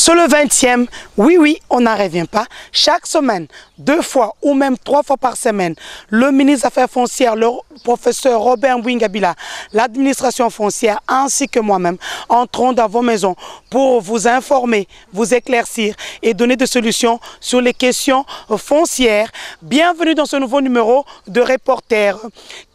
C'est le 20e, oui, on n'en revient pas. Chaque semaine, 2 fois ou même 3 fois par semaine, le ministre des Affaires foncières, le professeur Robert Mbouingabila, l'administration foncière ainsi que moi-même entrons dans vos maisons pour vous informer, vous éclaircir et donner des solutions sur les questions foncières. Bienvenue dans ce nouveau numéro de Reporter.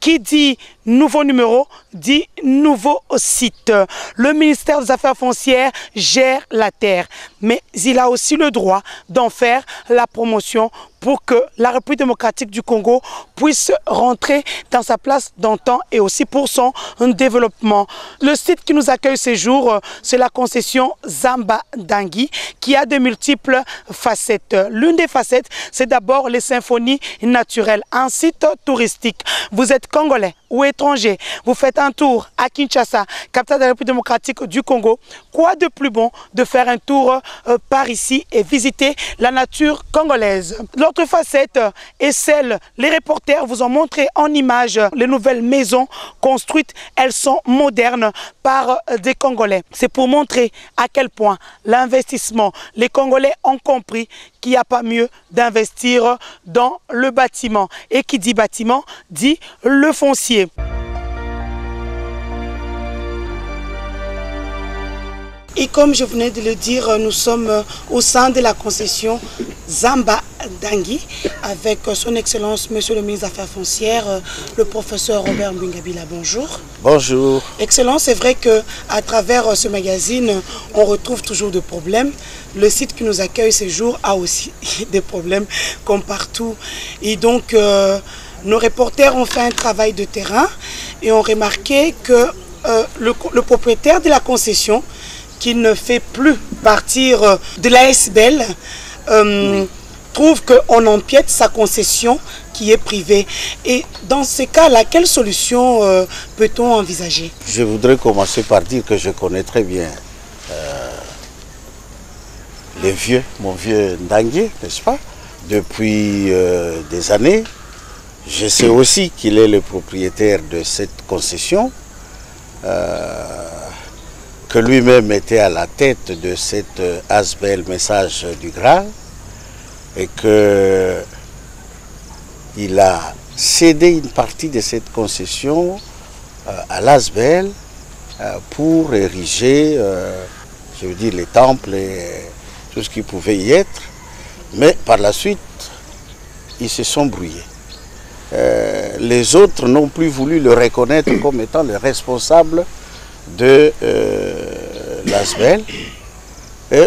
Qui dit nouveau numéro dit nouveau site. Le ministère des Affaires foncières gère la terre, mais il a aussi le droit d'en faire la promotion pour que la République démocratique du Congo puisse rentrer dans sa place d'antan et aussi pour son développement. Le site qui nous accueille ces jours, c'est la concession Zamba Dangui qui a de multiples facettes. L'une des facettes, c'est d'abord les symphonies naturelles, un site touristique. Vous êtes congolais ou étranger, vous faites un tour à Kinshasa, capitale de la République démocratique du Congo. Quoi de plus bon de faire un tour par ici et visiter la nature congolaise? L'autre facette est celle, les reporters vous ont montré en image les nouvelles maisons construites. Elles sont modernes par des Congolais. C'est pour montrer à quel point l'investissement, les Congolais ont compris qu'il n'y a pas mieux d'investir dans le bâtiment. Et qui dit bâtiment, dit le foncier. Et comme je venais de le dire, nous sommes au sein de la concession Zamba Dangui avec son Excellence, Monsieur le ministre des Affaires foncières, le professeur Robert Mbouingabila. Bonjour. Bonjour. Excellence, c'est vrai qu'à travers ce magazine, on retrouve toujours des problèmes. Le site qui nous accueille ces jours a aussi des problèmes comme partout. Et donc, nos reporters ont fait un travail de terrain et ont remarqué que le propriétaire de la concession, qui ne fait plus partir de l'ASBL, trouve qu'on empiète sa concession qui est privée. Et dans ces cas-là, quelle solution peut-on envisager? Je voudrais commencer par dire que je connais très bien mon vieux Ndangui, n'est-ce pas? Depuis des années. Je sais aussi qu'il est le propriétaire de cette concession. Que lui-même était à la tête de cette ASBL Message du Graal et qu'il a cédé une partie de cette concession à l'ASBL pour ériger, je veux dire, les temples et tout ce qui pouvait y être. Mais par la suite, ils se sont brouillés. Les autres n'ont plus voulu le reconnaître comme étant le responsable de l'ASBL,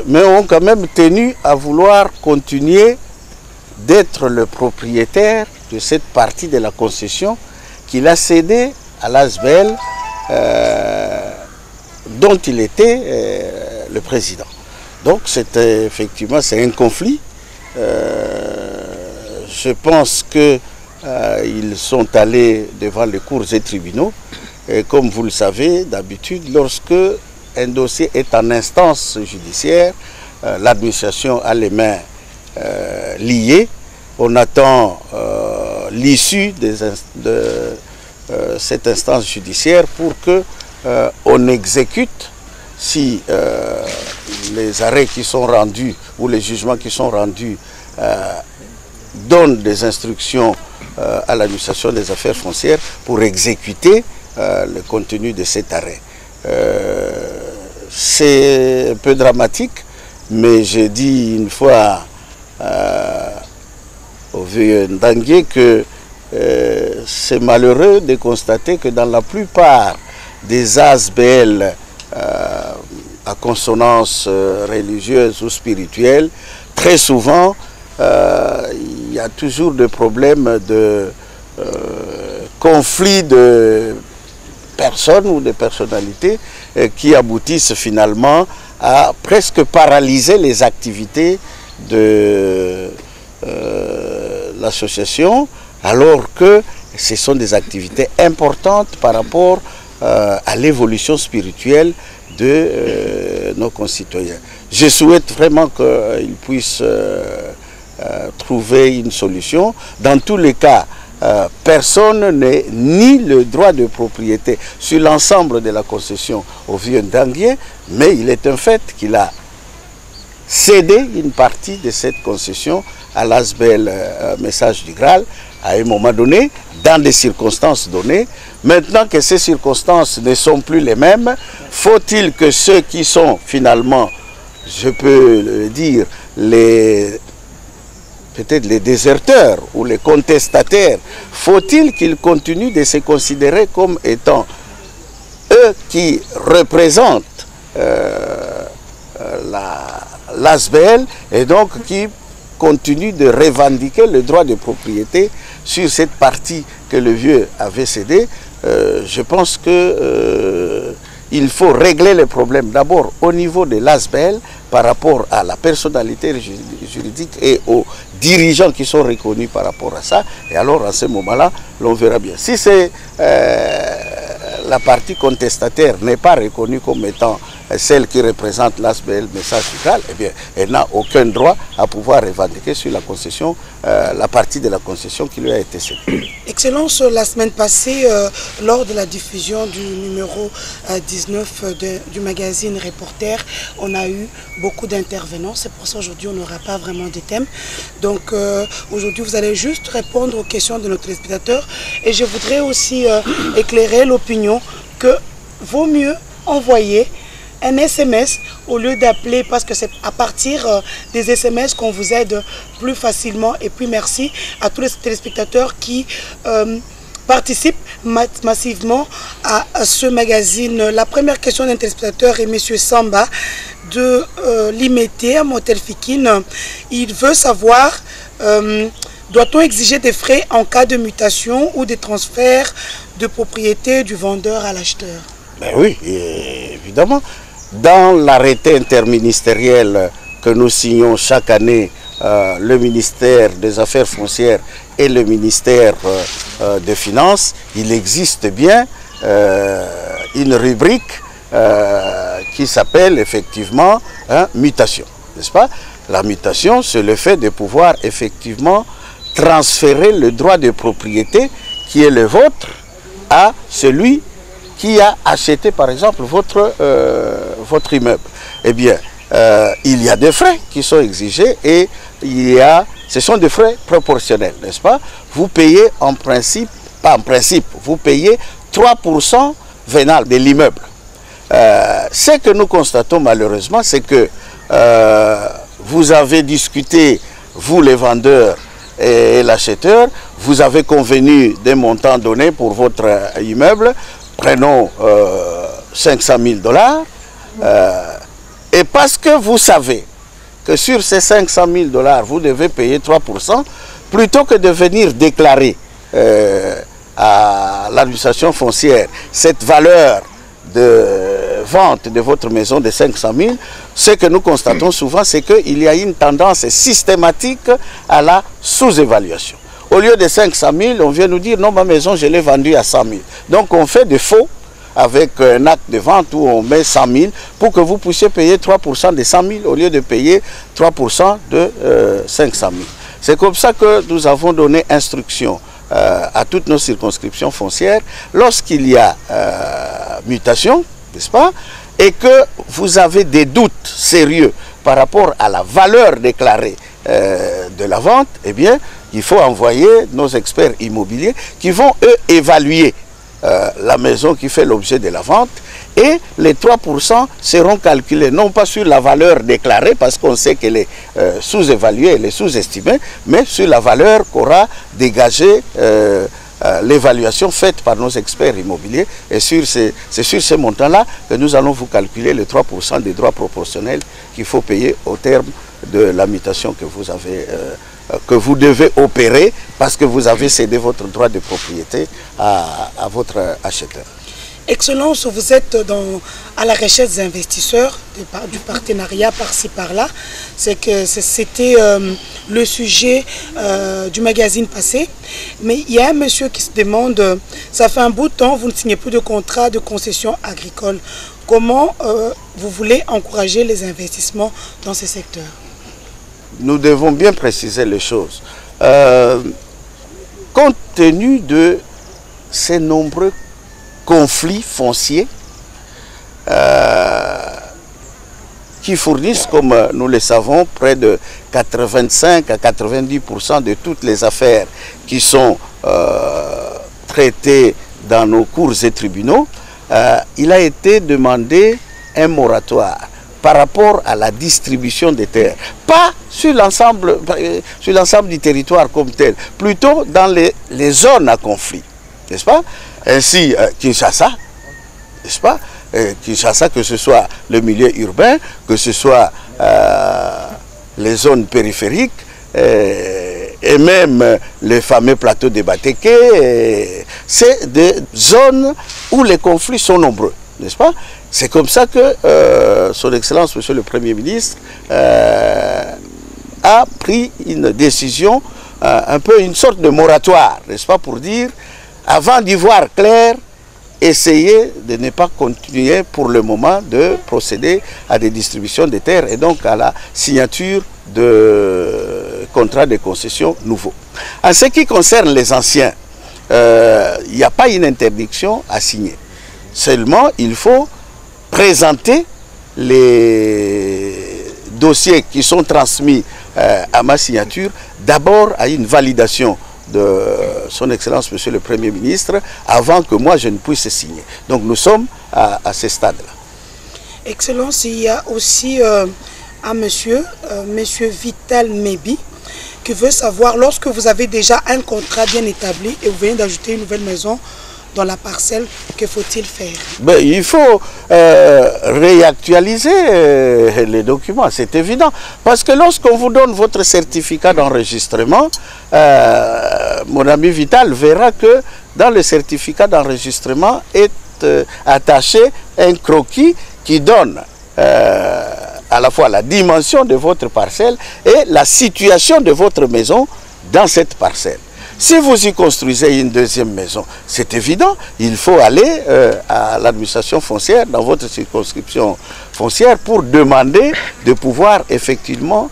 mais ont quand même tenu à vouloir continuer d'être le propriétaire de cette partie de la concession qu'il a cédée à l'ASBL dont il était le président. Donc effectivement c'est un conflit. Je pense qu'ils sont allés devant les cours et tribunaux. Et comme vous le savez, d'habitude, lorsque un dossier est en instance judiciaire, l'administration a les mains liées. On attend l'issue de cette instance judiciaire pour qu'on exécute si les arrêts qui sont rendus ou les jugements qui sont rendus donnent des instructions à l'administration des affaires foncières pour exécuter le contenu de cet arrêt. C'est un peu dramatique, mais j'ai dit une fois au vieux Ndangui que c'est malheureux de constater que dans la plupart des ASBL à consonance religieuse ou spirituelle, très souvent il y a toujours des problèmes de conflits de personnes ou de personnalités qui aboutissent finalement à presque paralyser les activités de l'association, alors que ce sont des activités importantes par rapport à l'évolution spirituelle de nos concitoyens. Je souhaite vraiment qu'ils puissent trouver une solution. Dans tous les cas, personne n'est ni le droit de propriété sur l'ensemble de la concession au vieux Ndangui, mais il est un fait qu'il a céder une partie de cette concession à l'ASBL Message du Graal à un moment donné, dans des circonstances données. Maintenant que ces circonstances ne sont plus les mêmes, faut-il que ceux qui sont finalement, je peux le dire, peut-être les déserteurs ou les contestataires, faut-il qu'ils continuent de se considérer comme étant eux qui représentent l'ASBL et donc qui continuent de revendiquer le droit de propriété sur cette partie que le vieux avait cédée. Je pense que il faut régler les problèmes d'abord au niveau de l'ASBL par rapport à la personnalité juridique et aux dirigeants qui sont reconnus par rapport à ça. Et alors, à ce moment-là, l'on verra bien. Si c'est la partie contestataire n'est pas reconnue comme étant celle qui représente l'ASBL Message du Graal, eh bien, elle n'a aucun droit à pouvoir revendiquer sur la concession, la partie de la concession qui lui a été cédée. Excellence, la semaine passée, lors de la diffusion du numéro 19 du magazine Reporter, on a eu beaucoup d'intervenants. C'est pour ça aujourd'hui on n'aura pas vraiment de thème. Donc aujourd'hui vous allez juste répondre aux questions de nos téléspectateurs. Et je voudrais aussi éclairer l'opinion que vaut mieux envoyer un SMS au lieu d'appeler, parce que c'est à partir des SMS qu'on vous aide plus facilement. Et puis merci à tous les téléspectateurs qui participent massivement à ce magazine. La première question d'un téléspectateur est M. Samba de Limité à Montelfikine. Il veut savoir, doit-on exiger des frais en cas de mutation ou de transfert de propriété du vendeur à l'acheteur? Ben oui, évidemment. Dans l'arrêté interministériel que nous signons chaque année, le ministère des Affaires foncières et le ministère des Finances, il existe bien une rubrique qui s'appelle effectivement mutation, n'est-ce pas? La mutation, c'est le fait de pouvoir effectivement transférer le droit de propriété qui est le vôtre à celui qui a acheté par exemple votre immeuble. Eh bien, il y a des frais qui sont exigés et ce sont des frais proportionnels, n'est-ce pas? Vous payez en principe, pas en principe, vous payez 3% vénal de l'immeuble. Ce que nous constatons malheureusement, c'est que vous avez discuté, vous les vendeurs et l'acheteur, vous avez convenu des montants donnés pour votre immeuble. Prenons 500 000 $, et parce que vous savez que sur ces 500 000 $, vous devez payer 3%, plutôt que de venir déclarer à l'administration foncière cette valeur de vente de votre maison de 500 000, ce que nous constatons souvent, c'est qu'il y a une tendance systématique à la sous-évaluation. Au lieu de 500 000, on vient nous dire non, ma maison, je l'ai vendue à 100 000. Donc on fait des faux avec un acte de vente où on met 100 000 pour que vous puissiez payer 3% de 100 000 au lieu de payer 3% de 500 000. C'est comme ça que nous avons donné instruction à toutes nos circonscriptions foncières lorsqu'il y a mutation, n'est-ce pas, et que vous avez des doutes sérieux par rapport à la valeur déclarée de la vente, eh bien, il faut envoyer nos experts immobiliers qui vont, eux, évaluer la maison qui fait l'objet de la vente, et les 3% seront calculés non pas sur la valeur déclarée, parce qu'on sait qu'elle est sous-évaluée, elle est sous-estimée, mais sur la valeur qu'aura dégagé l'évaluation faite par nos experts immobiliers. Et c'est sur ces montants-là que nous allons vous calculer les 3% des droits proportionnels qu'il faut payer au terme de la mutation que vous avez que vous devez opérer parce que vous avez cédé votre droit de propriété à votre acheteur. Excellence, vous êtes à la recherche des investisseurs, du partenariat par-ci par-là. C'était le sujet du magazine passé. Mais il y a un monsieur qui se demande, ça fait un bout de temps, vous ne signez plus de contrat de concession agricole. Comment vous voulez encourager les investissements dans ce secteur? Nous devons bien préciser les choses. Compte tenu de ces nombreux qui fournissent, comme nous le savons, près de 85 à 90% de toutes les affaires qui sont traitées dans nos cours et tribunaux, il a été demandé un moratoire par rapport à la distribution des terres, pas sur l'ensemble du territoire comme tel, plutôt dans les zones à conflit, n'est-ce pas? Ainsi, Kinshasa, n'est-ce pas? Kinshasa, que ce soit le milieu urbain, que ce soit les zones périphériques, et même les fameux plateaux de Bateke, c'est des zones où les conflits sont nombreux, n'est-ce pas? C'est comme ça que son Excellence, Monsieur le Premier ministre, a pris une décision, un peu une sorte de moratoire, n'est-ce pas, pour dire, avant d'y voir clair, essayez de ne pas continuer pour le moment de procéder à des distributions de terres et donc à la signature de contrats de concession nouveaux. En ce qui concerne les anciens, il n'y a pas une interdiction à signer. Seulement, il faut présenter les dossiers qui sont transmis à ma signature d'abord à une validation de son Excellence Monsieur le Premier ministre avant que moi je ne puisse signer. Donc nous sommes à ce stade-là. Excellence, il y a aussi un monsieur Vital Mebi, qui veut savoir, lorsque vous avez déjà un contrat bien établi et vous venez d'ajouter une nouvelle maison dans la parcelle, que faut-il faire? Ben, il faut réactualiser les documents, c'est évident. Parce que lorsqu'on vous donne votre certificat d'enregistrement, mon ami Vital verra que dans le certificat d'enregistrement est attaché un croquis qui donne à la fois la dimension de votre parcelle et la situation de votre maison dans cette parcelle. Si vous y construisez une deuxième maison, c'est évident, il faut aller à l'administration foncière, dans votre circonscription foncière, pour demander de pouvoir effectivement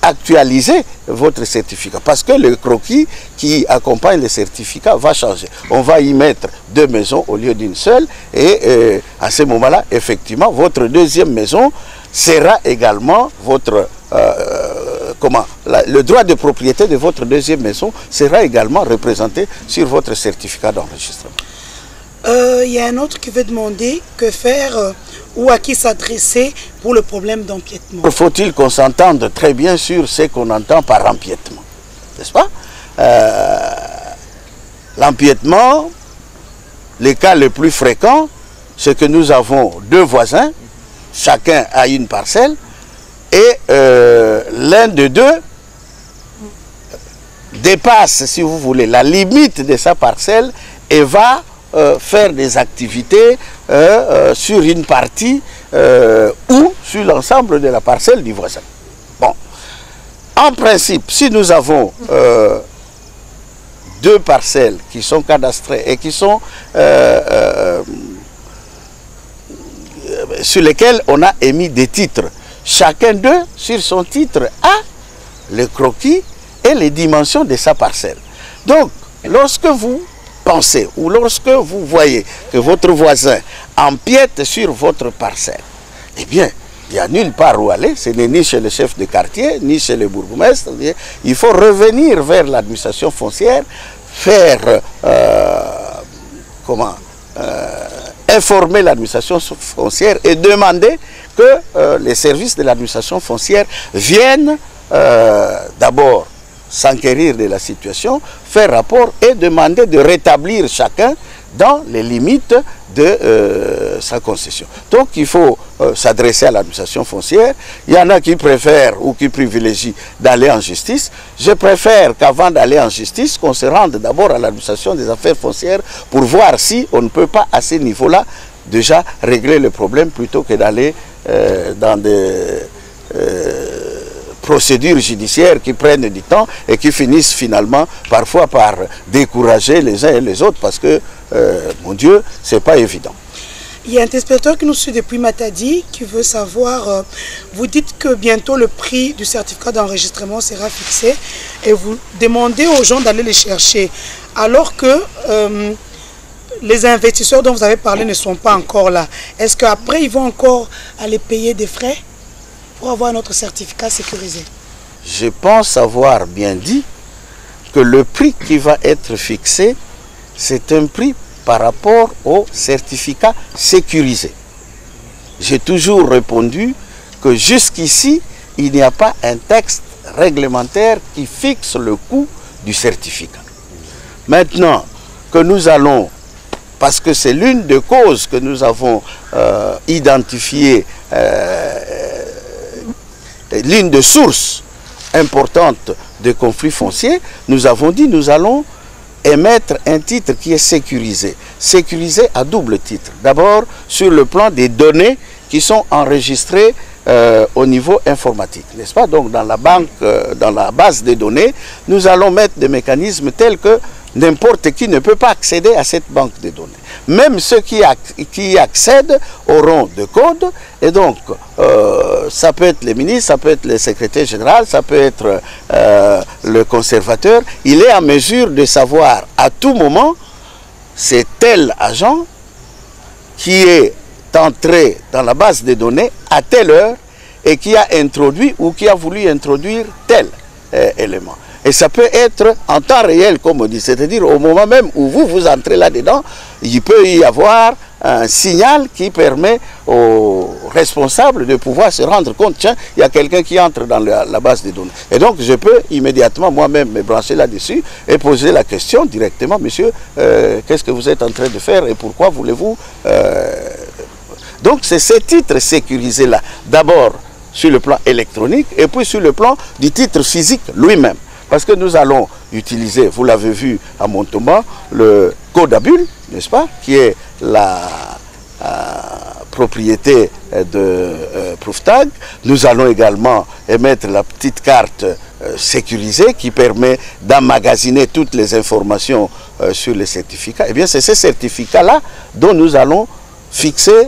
actualiser votre certificat. Parce que le croquis qui accompagne le certificat va changer. On va y mettre deux maisons au lieu d'une seule et à ce moment-là, effectivement, votre deuxième maison sera également votre... le droit de propriété de votre deuxième maison sera également représenté sur votre certificat d'enregistrement. Il y a un autre qui veut demander que faire ou à qui s'adresser pour le problème d'empiètement. Faut-il qu'on s'entende très bien sur ce qu'on entend par empiètement, n'est-ce pas? L'empiètement, les cas les plus fréquents, c'est que nous avons deux voisins, chacun a une parcelle, et l'un de deux dépasse, si vous voulez, la limite de sa parcelle et va faire des activités sur une partie ou sur l'ensemble de la parcelle du voisin. Bon, en principe, si nous avons deux parcelles qui sont cadastrées et qui sont sur lesquelles on a émis des titres, chacun d'eux, sur son titre, a le croquis et les dimensions de sa parcelle. Donc, lorsque vous pensez ou lorsque vous voyez que votre voisin empiète sur votre parcelle, eh bien, il n'y a nulle part où aller, ce n'est ni chez le chef de quartier, ni chez le bourgmestre. Il faut revenir vers l'administration foncière, faire, informer l'administration foncière et demander que les services de l'administration foncière viennent d'abord s'enquérir de la situation, faire rapport et demander de rétablir chacun dans les limites de sa concession. Donc il faut s'adresser à l'administration foncière. Il y en a qui préfèrent ou qui privilégient d'aller en justice. Je préfère qu'avant d'aller en justice, qu'on se rende d'abord à l'administration des affaires foncières pour voir si on ne peut pas à ce niveau-là déjà régler le problème plutôt que d'aller dans des procédures judiciaires qui prennent du temps et qui finissent finalement parfois par décourager les uns et les autres parce que, mon Dieu, c'est pas évident. Il y a un téléspectateur qui nous suit depuis Matadi qui veut savoir, vous dites que bientôt le prix du certificat d'enregistrement sera fixé et vous demandez aux gens d'aller les chercher alors que les investisseurs dont vous avez parlé ne sont pas encore là. Est-ce qu'après ils vont encore aller payer des frais? pour avoir notre certificat sécurisé? Je pense avoir bien dit que le prix qui va être fixé, c'est un prix par rapport au certificat sécurisé. J'ai toujours répondu que jusqu'ici, il n'y a pas un texte réglementaire qui fixe le coût du certificat. Maintenant que nous allons, parce que c'est l'une des causes que nous avons identifiées, l'une des sources importantes des conflits fonciers, nous avons dit nous allons émettre un titre qui est sécurisé. Sécurisé à double titre. D'abord, sur le plan des données qui sont enregistrées au niveau informatique, n'est-ce pas? Donc, dans la banque, dans la base des données, nous allons mettre des mécanismes tels que n'importe qui ne peut pas accéder à cette banque de données. Même ceux qui y accèdent auront des codes. Et donc, ça peut être les ministres, ça peut être le secrétaire général, ça peut être le conservateur. Il est en mesure de savoir à tout moment, c'est tel agent qui est entré dans la base de données à telle heure et qui a introduit ou qui a voulu introduire tel élément. Et ça peut être en temps réel, comme on dit, c'est-à-dire au moment même où vous entrez là-dedans, il peut y avoir un signal qui permet aux responsables de pouvoir se rendre compte, tiens, il y a quelqu'un qui entre dans la base de données. Et donc, je peux immédiatement moi-même me brancher là-dessus et poser la question directement, monsieur, qu'est-ce que vous êtes en train de faire et pourquoi voulez-vous... Donc, c'est ce titre sécurisé-là, d'abord sur le plan électronique et puis sur le plan du titre physique lui-même. Parce que nous allons utiliser, vous l'avez vu à Montauban, le code à bulles, n'est-ce pas, qui est la propriété de Prouftag. Nous allons également émettre la petite carte sécurisée qui permet d'emmagasiner toutes les informations sur les certificats. Eh bien, c'est ces certificats-là dont nous allons fixer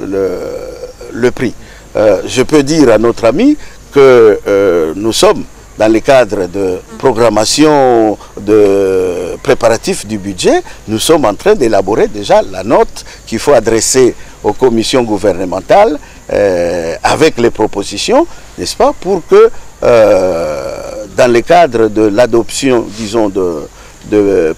le prix. Je peux dire à notre ami que nous sommes dans le cadre de programmation de préparatifs du budget, nous sommes en train d'élaborer déjà la note qu'il faut adresser aux commissions gouvernementales avec les propositions, n'est-ce pas, pour que dans le cadre de l'adoption, disons, de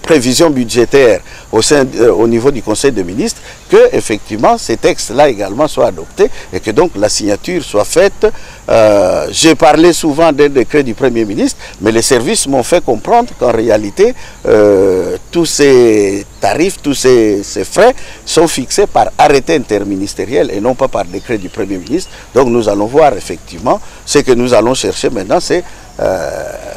prévision budgétaire au niveau du Conseil des ministres, que effectivement ces textes-là également soient adoptés et que donc la signature soit faite. J'ai parlé souvent d'un décret du Premier ministre, mais les services m'ont fait comprendre qu'en réalité, tous ces tarifs, tous ces frais sont fixés par arrêté interministériel et non pas par décret du Premier ministre. Donc nous allons voir effectivement, ce que nous allons chercher maintenant, c'est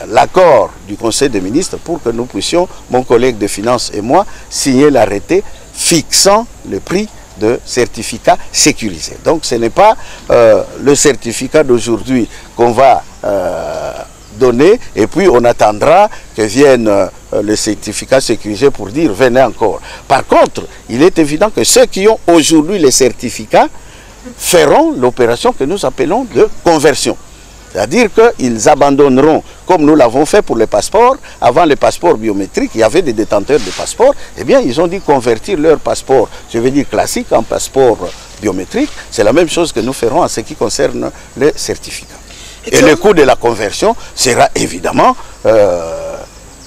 l'accord du Conseil des ministres pour que nous puissions, mon collègue de finances et moi, signer l'arrêté fixant le prix de certificat sécurisé. Donc ce n'est pas le certificat d'aujourd'hui qu'on va donner et puis on attendra que vienne le certificat sécurisé pour dire venez encore. Par contre, il est évident que ceux qui ont aujourd'hui les certificats feront l'opération que nous appelons de conversion. C'est-à-dire qu'ils abandonneront, comme nous l'avons fait pour les passeports, avant les passeports biométriques, il y avait des détenteurs de passeports, eh bien ils ont dit convertir leur passeport, je veux dire classique, en passeport biométrique. C'est la même chose que nous ferons en ce qui concerne les certificats. Et le coût de la conversion sera évidemment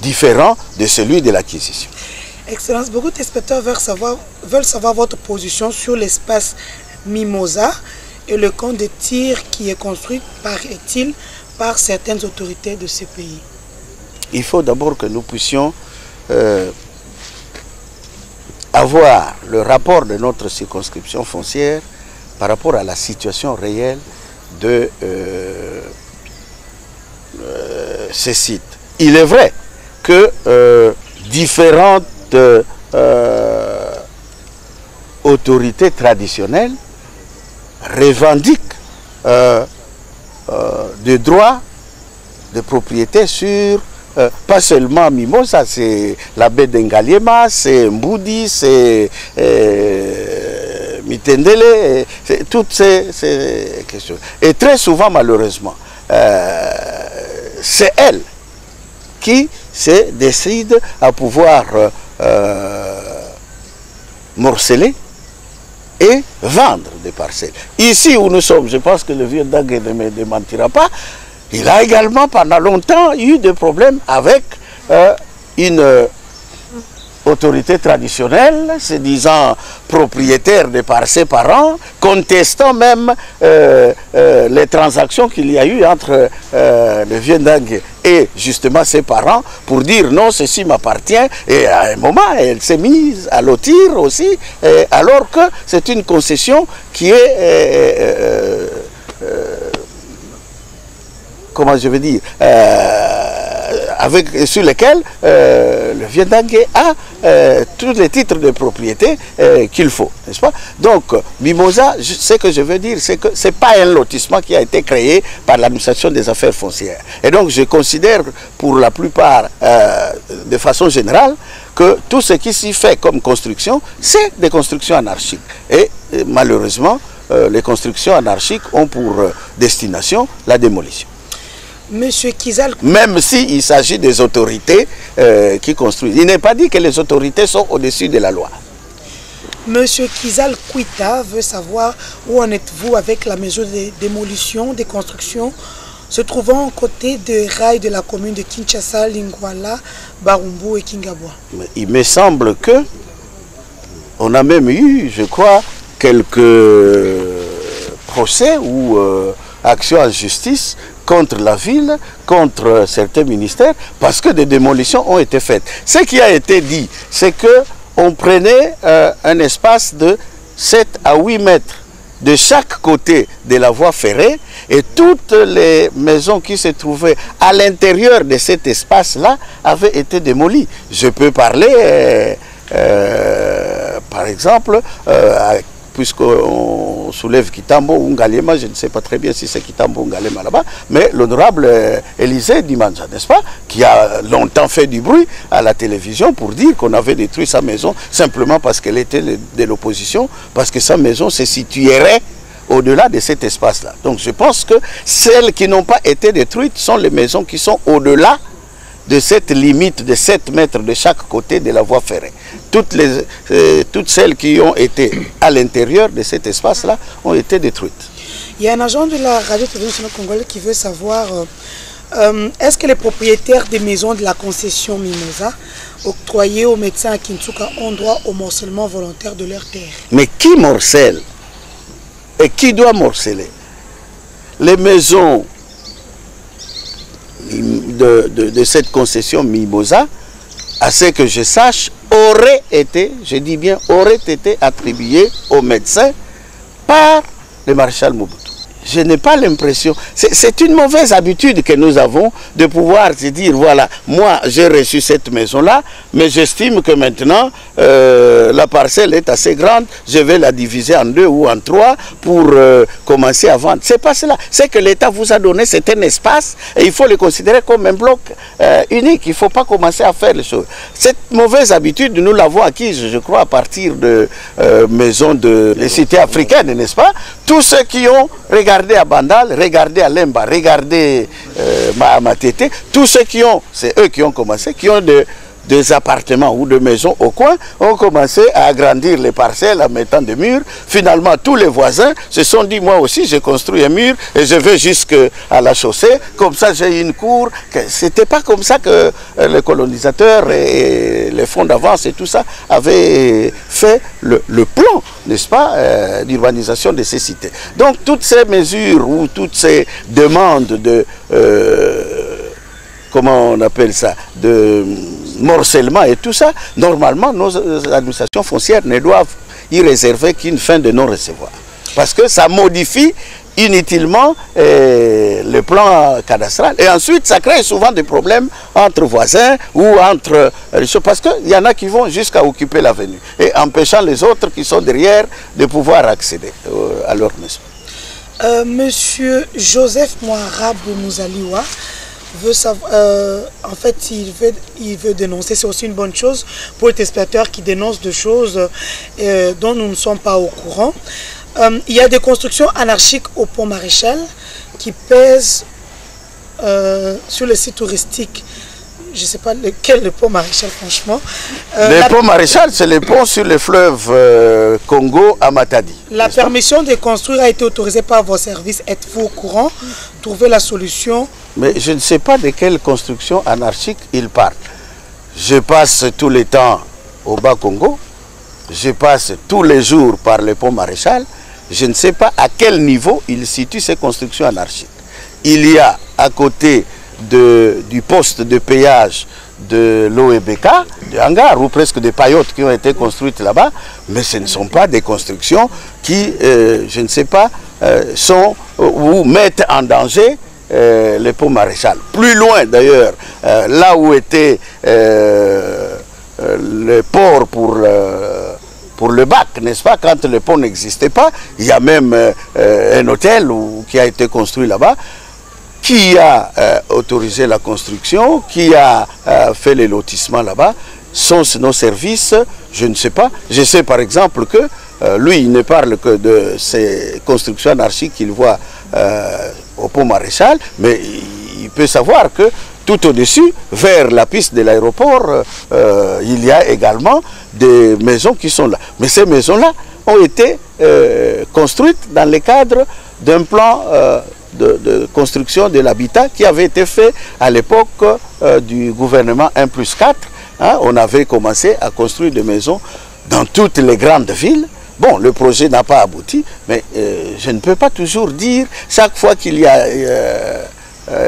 différent de celui de l'acquisition. Excellence, beaucoup d'inspecteurs veulent savoir votre position sur l'espace Mimosa et le camp de tir qui est construit, paraît-il, par certaines autorités de ce pays. Il faut d'abord que nous puissions avoir le rapport de notre circonscription foncière par rapport à la situation réelle de ces sites. Il est vrai que différentes autorités traditionnelles revendiquent des droits de propriété sur, pas seulement Mimosa, c'est la baie d'Engaliema, c'est Mboudi, c'est Mitendele, toutes ces questions. Et très souvent, malheureusement, c'est elles qui se décident à pouvoir morceler et vendre des parcelles. Ici où nous sommes, je pense que le vieux Dag ne me démentira pas, il a également pendant longtemps eu des problèmes avec une autorité traditionnelle, se disant propriétaire de par ses parents, contestant même les transactions qu'il y a eu entre le vieux Ndangue et justement ses parents pour dire non, ceci m'appartient. Et à un moment, elle s'est mise à lotir aussi, alors que c'est une concession qui est, comment je veux dire, sur lesquels le vieux Ndangue a tous les titres de propriété qu'il faut, n'est-ce pas? Donc, Mimosa, ce que je veux dire, c'est que ce n'est pas un lotissement qui a été créé par l'administration des affaires foncières. Et donc, je considère pour la plupart, de façon générale, que tout ce qui s'y fait comme construction, c'est des constructions anarchiques. Et malheureusement, les constructions anarchiques ont pour destination la démolition. Monsieur Kizal... Même s'il s'agit des autorités qui construisent. Il n'est pas dit que les autorités sont au-dessus de la loi. Monsieur Kizal Kuita veut savoir où en êtes-vous avec la mesure de démolition des constructions se trouvant aux côtés des rails de la commune de Kinshasa, Lingwala, Barumbu et Kingabwa. Il me semble que on a même eu, je crois, quelques procès ou actions en justice contre la ville, contre certains ministères, parce que des démolitions ont été faites. Ce qui a été dit, c'est qu'on prenait un espace de 7 à 8 mètres de chaque côté de la voie ferrée et toutes les maisons qui se trouvaient à l'intérieur de cet espace-là avaient été démolies. Je peux parler, par exemple, puisqu'on soulève Kitambo ou Ngalema, je ne sais pas très bien si c'est Kitambo ou Ngalema là-bas, mais l'honorable Élisée Dimanja, n'est-ce pas, qui a longtemps fait du bruit à la télévision pour dire qu'on avait détruit sa maison simplement parce qu'elle était de l'opposition, parce que sa maison se situerait au-delà de cet espace-là. Donc je pense que celles qui n'ont pas été détruites sont les maisons qui sont au-delà de cette limite de 7 mètres de chaque côté de la voie ferrée. Toutes celles qui ont été à l'intérieur de cet espace-là ont été détruites. Il y a un agent de la radio-télévision congolaise qui veut savoir est-ce que les propriétaires des maisons de la concession Mimosa octroyées aux médecins à Kinshasa ont droit au morcellement volontaire de leurs terres? Mais qui morcelle? Et qui doit morceler? Les maisons de cette concession Mimosa, à ce que je sache, aurait été, je dis bien, aurait été attribuées aux médecins par le maréchal Mobutu. Je n'ai pas l'impression, c'est une mauvaise habitude que nous avons de pouvoir se dire, voilà, moi j'ai reçu cette maison-là, mais j'estime que maintenant la parcelle est assez grande, je vais la diviser en 2 ou en 3 pour commencer à vendre. C'est pas cela, c'est que l'État vous a donné, c'est un espace et il faut le considérer comme un bloc unique, il ne faut pas commencer à faire les choses. Cette mauvaise habitude, nous l'avons acquise, je crois, à partir de maisons des cités africaines, n'est-ce pas? Tous ceux qui ont regardé à Bandal, regardez à Lemba, regardez à Matete, tous ceux qui ont, c'est eux qui ont commencé, qui ont des appartements ou des maisons au coin, ont commencé à agrandir les parcelles en mettant des murs. Finalement, tous les voisins se sont dit, moi aussi, j'ai construit un mur et je vais jusqu'à la chaussée, comme ça j'ai une cour. C'était pas comme ça que les colonisateurs et les fonds d'avance et tout ça avaient fait le plan, n'est-ce pas, d'urbanisation de ces cités. Donc, toutes ces mesures ou toutes ces demandes de... comment on appelle ça, de morcellement et tout ça, normalement, nos administrations foncières ne doivent y réserver qu'une fin de non-recevoir. Parce que ça modifie inutilement le plan cadastral. Et ensuite, ça crée souvent des problèmes entre voisins ou entre les choses. Parce qu'il y en a qui vont jusqu'à occuper l'avenue et empêchant les autres qui sont derrière de pouvoir accéder à leur maison. Monsieur Joseph Mouarabou Mouzaliwa veut savoir, en fait, il veut dénoncer, c'est aussi une bonne chose pour les téléspectateurs qui dénoncent des choses dont nous ne sommes pas au courant. Il y a des constructions anarchiques au pont Maréchal qui pèsent sur le site touristique je ne sais pas lequel, le pont Maréchal, franchement. Le pont Maréchal, c'est le pont sur le fleuve Congo à Matadi. La permission de construire a été autorisée par vos services. Êtes-vous au courant? Trouvez la solution. Mais je ne sais pas de quelle construction anarchique il parle. Je passe tout le temps au Bas-Congo. Je passe tous les jours par le pont Maréchal. Je ne sais pas à quel niveau il situe ces constructions anarchiques. Il y a à côté du poste de péage de l'OEBK, de hangars ou presque des paillotes qui ont été construites là-bas, mais ce ne sont pas des constructions qui, je ne sais pas, sont ou mettent en danger le pont Maréchal. Plus loin d'ailleurs, là où était le port pour le bac, n'est-ce pas, quand le pont n'existait pas, il y a même un hôtel qui a été construit là-bas. Qui a autorisé la construction, qui a fait les lotissements là-bas, sont nos services, je ne sais pas. Je sais par exemple que lui, il ne parle que de ces constructions anarchiques qu'il voit au pont Maréchal, mais il peut savoir que tout au-dessus, vers la piste de l'aéroport, il y a également des maisons qui sont là. Mais ces maisons-là ont été construites dans le cadre d'un plan de construction de l'habitat qui avait été fait à l'époque du gouvernement 1+4. Hein, on avait commencé à construire des maisons dans toutes les grandes villes. Bon, le projet n'a pas abouti, mais je ne peux pas toujours dire, chaque fois qu'il y a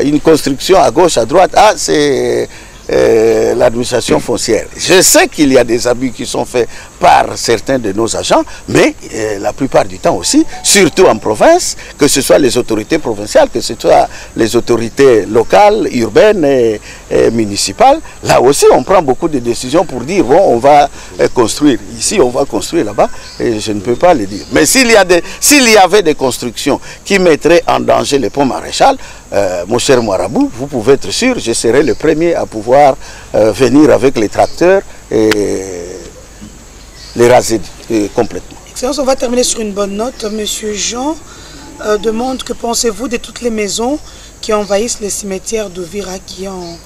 une construction à gauche, à droite, ah, c'est l'administration foncière. Je sais qu'il y a des abus qui sont faits par certains de nos agents, mais la plupart du temps aussi, surtout en province, que ce soit les autorités provinciales, que ce soit les autorités locales, urbaines et municipales, là aussi on prend beaucoup de décisions pour dire, bon, on va construire ici, on va construire là-bas, et je ne peux pas le dire. Mais s'il y avait des constructions qui mettraient en danger le pont Maréchal, mon cher Marabout, vous pouvez être sûr, je serai le premier à pouvoir venir avec les tracteurs et les raser complètement. Excellence, on va terminer sur une bonne note. Monsieur Jean demande, que pensez-vous de toutes les maisons qui envahissent les cimetières d'Ouvira qui en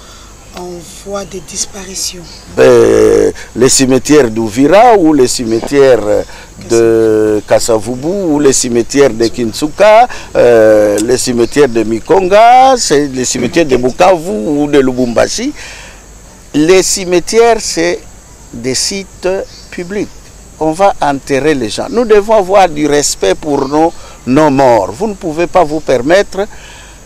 voie de disparition? Les cimetières d'Ouvira ou les cimetières de Kasavubu ou les cimetières de Kinsuka, les cimetières de Mikonga, les cimetières de Bukavu ou de Lubumbashi. Les cimetières, c'est des sites publics. On va enterrer les gens. Nous devons avoir du respect pour nos morts. Vous ne pouvez pas vous permettre,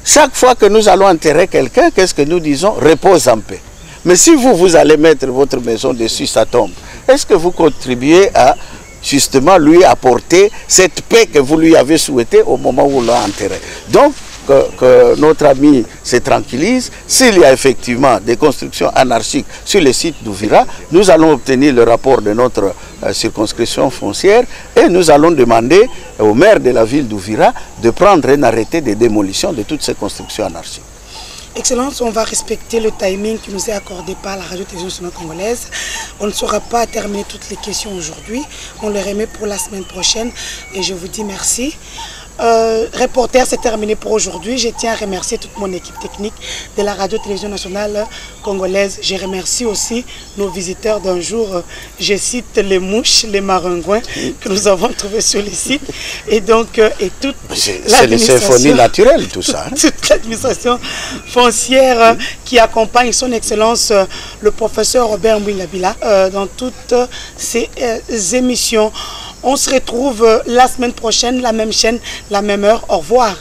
chaque fois que nous allons enterrer quelqu'un, qu'est-ce que nous disons? Repose en paix. Mais si vous allez mettre votre maison dessus sa tombe, est-ce que vous contribuez à justement lui apporter cette paix que vous lui avez souhaitée au moment où vous l'avez enterré? Donc, que notre ami se tranquillise. S'il y a effectivement des constructions anarchiques sur le site d'Ouvira, nous allons obtenir le rapport de notre circonscription foncière et nous allons demander au maire de la ville d'Ouvira de prendre un arrêté de démolition de toutes ces constructions anarchiques. Excellence, on va respecter le timing qui nous est accordé par la radio-télévision nationale congolaise. On ne saura pas terminer toutes les questions aujourd'hui. On les remet pour la semaine prochaine et je vous dis merci. Reporter, c'est terminé pour aujourd'hui. Je tiens à remercier toute mon équipe technique de la radio-télévision nationale congolaise. Je remercie aussi nos visiteurs d'un jour. Je cite les mouches, les maringouins que nous avons trouvés sur le site. Et donc, et toute c'est les symphonies naturelles, tout ça. Hein? Toute l'administration foncière qui accompagne son excellence, le professeur Robert Mwingabila, dans toutes ces émissions. On se retrouve la semaine prochaine, la même chaîne, la même heure. Au revoir.